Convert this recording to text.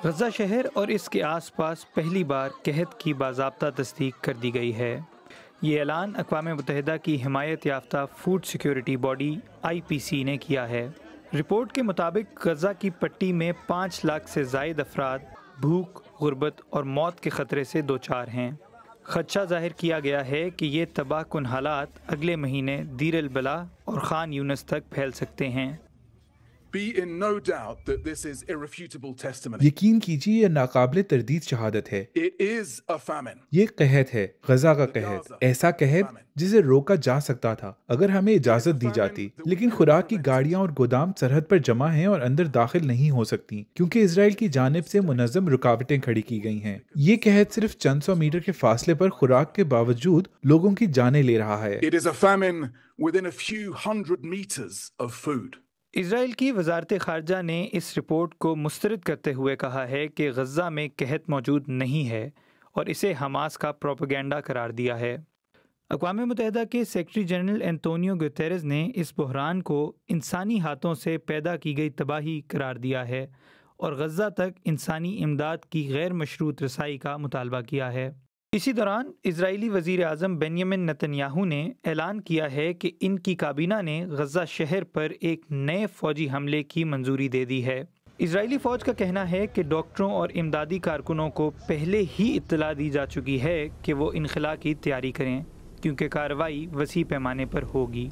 غزہ شہر اور اس کے آس پاس پہلی بار قحط کی باضابطہ تصدیق کر دی گئی ہے۔ یہ اعلان اقوام متحدہ کی حمایت یافتہ فوڈ سیکیورٹی باڈی IPC نے کیا ہے۔ رپورٹ کے مطابق غزہ کی پٹی میں 5 لاکھ سے زائد افراد بھوک، غربت اور موت کے خطرے سے دوچار ہیں۔ خدشہ ظاہر کیا گیا ہے کہ یہ تباہ کن حالات اگلے مہینے دیر البلح اور خان یونس تک پھیل سکتے ہیں۔ یقین کیجیے یہ ناقابل تردید شہادت ہے۔ یہ قحط ہے، غزہ کا قحط، ایسا قحط جسے روکا جا سکتا تھا اگر ہمیں اجازت دی جاتی، لیکن خوراک کی گاڑیاں اور گودام سرحد پر جمع ہیں اور اندر داخل نہیں ہو سکتی کیونکہ اسرائیل کی جانب سے منظم رکاوٹیں کھڑی کی گئی ہیں۔ یہ قحط صرف چند سو میٹر کے فاصلے پر خوراک کے باوجود لوگوں کی جانیں لے رہا ہے۔ اسرائیل کی وزارت خارجہ نے اس رپورٹ کو مسترد کرتے ہوئے کہا ہے کہ غزہ میں قحط موجود نہیں ہے اور اسے حماس کا پروپیگنڈا قرار دیا ہے۔ اقوام متحدہ کے سیکرٹری جنرل انطونیو گوتیرز نے اس بحران کو انسانی ہاتھوں سے پیدا کی گئی تباہی قرار دیا ہے اور غزہ تک انسانی امداد کی غیر مشروط رسائی کا مطالبہ کیا ہے۔ اسی دوران اسرائیلی وزیر اعظم بنیامن نتن یاہو نے اعلان کیا ہے کہ ان کی کابینہ نے غزہ شہر پر ایک نئے فوجی حملے کی منظوری دے دی ہے۔ اسرائیلی فوج کا کہنا ہے کہ ڈاکٹروں اور امدادی کارکنوں کو پہلے ہی اطلاع دی جا چکی ہے کہ وہ انخلاء کی تیاری کریں کیونکہ کارروائی وسیع پیمانے پر ہوگی۔